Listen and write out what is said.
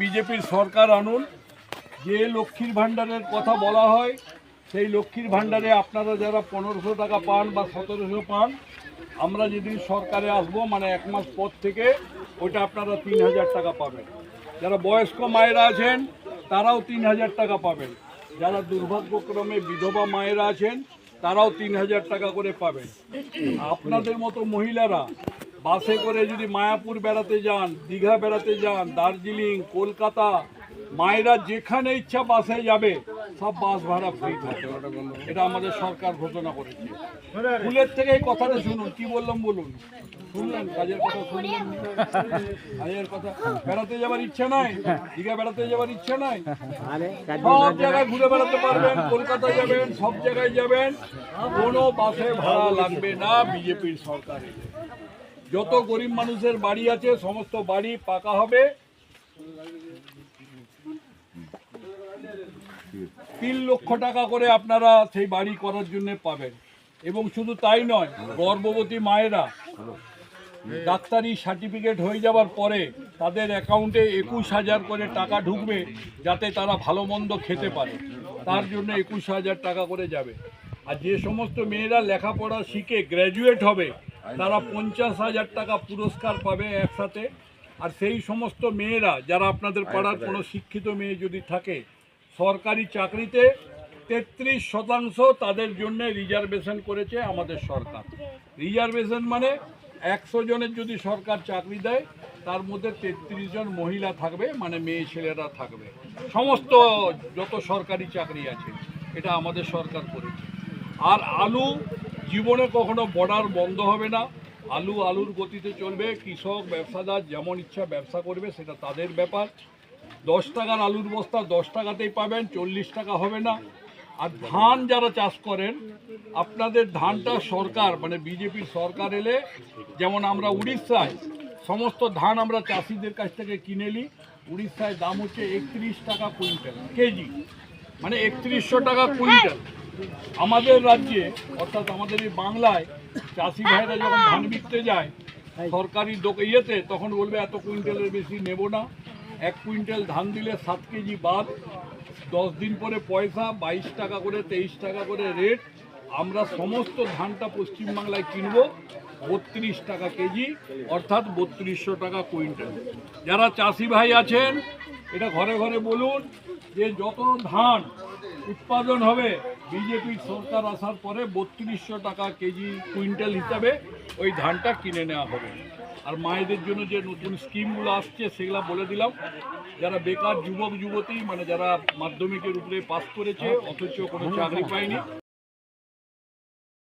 বিজেপির সরকার আনুন। যে লক্ষ্মীর ভাণ্ডারের কথা বলা হয় সেই লক্ষ্মীর ভাণ্ডারে আপনারা যারা 1500 টাকা পান বা 1700 পান, আমরা যেদিন সরকারে আসবো মানে 1 মাস পর থেকে ওইটা আপনারা 3000 টাকা পাবেন। যারা বয়স্ক মায়েরা আছেন তারাও 3000 টাকা পাবেন। যারা দুর্ভাগ্যক্রমে বিধবা মায়েরা আছেন তারাও 3000 টাকা করে পাবেন। আপনাদের মতো মহিলারা বাসে করে যদি মায়াপুর বেড়াতে যান, দীঘা বেড়াতে যান, দার্জিলিং, কলকাতা, মায়েরা যেখানে ইচ্ছা বাসে যাবে, সব বাস ভাড়া ফ্রি থাকে। এটা আমাদের সরকার ঘোষণা করেছে। ফুলের থেকে এই কথাটা শুনুন, কি বললাম বলুন, শুনলেন? কাজের কথা শুনলেন? কাজের কথা। বেড়াতে যাওয়ার ইচ্ছা নাই, দীঘা বেড়াতে যাওয়ার ইচ্ছা নাই, সব জায়গায় ঘুরে বেড়াতে পারবেন। কলকাতা যাবেন, সব জায়গায় যাবেন, কোনো বাসে ভাড়া লাগবে না বিজেপির সরকারে। যত গরিব মানুষের বাড়ি আছে সমস্ত বাড়ি পাকা হবে। 3 লক্ষ টাকা করে আপনারা সেই বাড়ি করার জন্য পাবেন। এবং শুধু তাই নয়, গর্ভবতী মায়েরা ডাক্তারি সার্টিফিকেট হয়ে যাওয়ার পরে তাদের অ্যাকাউন্টে 21,000 করে টাকা ঢুকবে, যাতে তারা ভালো মন্দ খেতে পারে। তার জন্য 21,000 টাকা করে যাবে। আর যে সমস্ত মেয়েরা লেখাপড়া শিখে গ্র্যাজুয়েট হবে তারা 50,000 টাকা পুরস্কার পাবে একসাথে। আর সেই সমস্ত মেয়েরা যারা আপনাদের পাড়ার কোনো শিক্ষিত মেয়ে যদি থাকে, সরকারি চাকরিতে 33% তাদের জন্য রিজার্ভেশন করেছে আমাদের সরকার। রিজার্ভেশন মানে 100 জনের যদি সরকার চাকরি দেয় তার মধ্যে 33 জন মহিলা থাকবে, মানে মেয়ে ছেলেরা থাকবে। সমস্ত যত সরকারি চাকরি আছে এটা আমাদের সরকার করেছে। আর আলু জীবনে কখনো বর্ডার বন্ধ হবে না। আলুর গতিতে চলবে। কৃষক ব্যবসাদার যেমন ইচ্ছা ব্যবসা করবে, সেটা তাদের ব্যাপার। 10 টাকার আলুর বস্তা 10 টাকাতেই পাবেন, 40 টাকা হবে না। আর ধান যারা চাষ করেন, আপনাদের ধানটা সরকার মানে বিজেপির সরকার এলে, যেমন আমরা উড়িষ্যায় সমস্ত ধান আমরা চাষিদের কাছ থেকে কিনে নিই। উড়িষ্যায় দাম হচ্ছে 31 টাকা কুইন্টাল কেজি, মানে 3100 টাকা কুইন্টাল। আমাদের রাজ্যে অর্থাৎ আমাদের এই বাংলায় চাষি ভাইরা যখন ধান বিকতে যায় সরকারি ইয়েতে, তখন বলবে এত কুইন্টালের বেশি নেব না। 1 কুইন্টাল ধান দিলে 7 কেজি বাদ, 10 দিন পরে পয়সা 22 টাকা করে 23 টাকা করে রেট। আমরা সমস্ত ধানটা পশ্চিমবাংলায় কিনব 32 টাকা কেজি, অর্থাৎ 3200 টাকা কুইন্টাল। যারা চাষি ভাই আছেন এটা ঘরে ঘরে বলুন যে যত ধান উৎপাদন হবে বিজেপির সরকার আসার পরে 3200 টাকা কেজি কুইন্টাল হিসাবে ওই ধানটা কিনে নেওয়া হবে। আর মায়েদের জন্য যে নতুন স্কিমগুলো আসছে সেগুলো বলে দিলাম। যারা বেকার যুবক যুবতী, মানে যারা মাধ্যমিকের উপরে পাস করেছে অথচ কোনো চাকরি পায়নি,